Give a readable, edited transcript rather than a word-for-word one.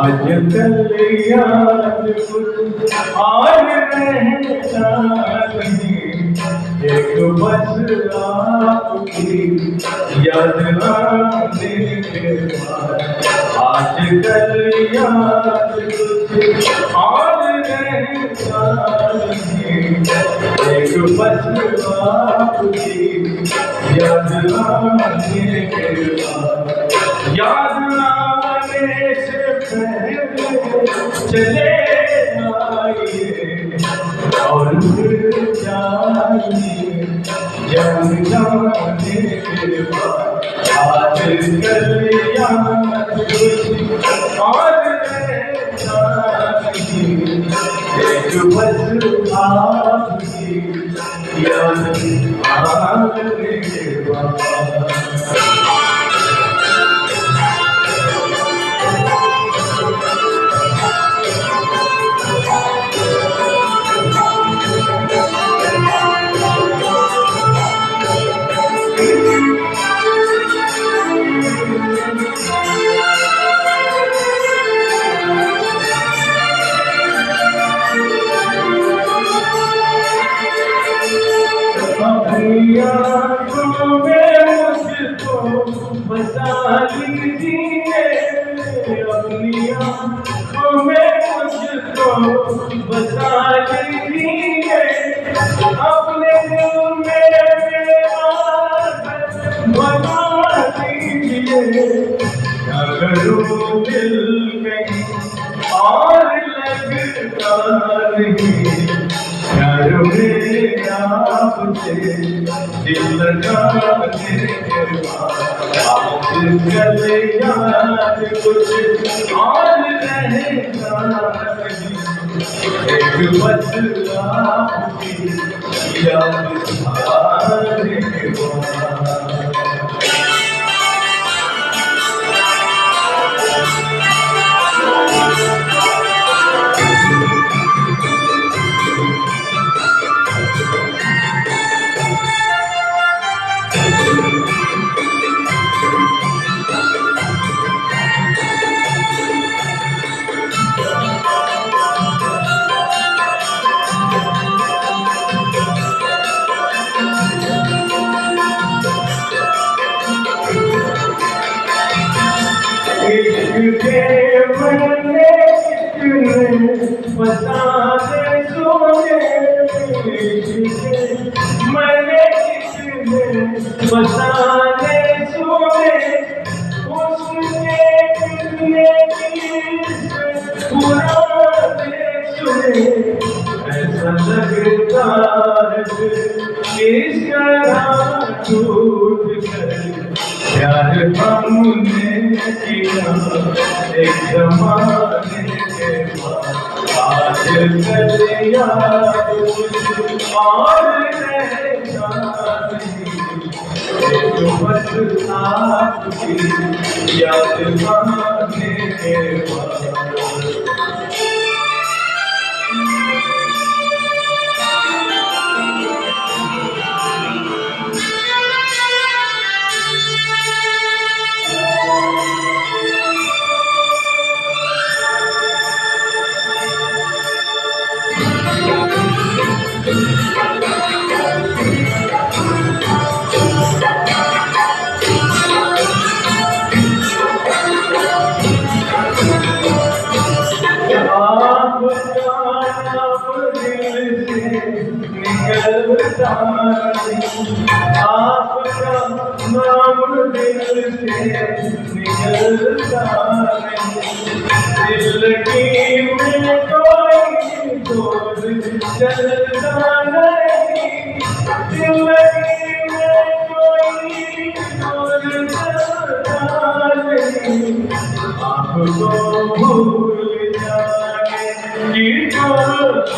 आज कल याद कुछ और रहता नहीं, एक बस आपकी याद आने के बाद। आज कल याद कुछ और रहता नहीं, एक बस आपकी याद आने के बाद। याद आने से पहले चले आइए और फिर जाइए जब जाने के बाद। आज कल याद कुछ और रहता नहीं, एक बस आपकी याद आने के बाद। बता लीजिए अपनी आँखों में मुझको बता लीजिए, अपने दिल में बना लीजिए। क्या करूँ दिल में और लगता नहीं, प्यार में आपसे दिल लगाने के बाद। आज कल याद कुछ और रहता नहीं, एक बस आपकी याद आने के बाद। के मरने बता दे सोने, मैंने बता दे सोने, उसने कितने पूरा दे सुने। ऐसा लगता है इस तरह टूट कर प्यार हमने किया एक ज़माने के बाद। आज कल याद कुछ और रहता नहीं, एक बस आपकी याद आने के बाद। आपका नाम दिल से निकलता नहीं, दिल की में कोई जोर चलता नहीं, दिल की में कोई जोर चलता नहीं। आपको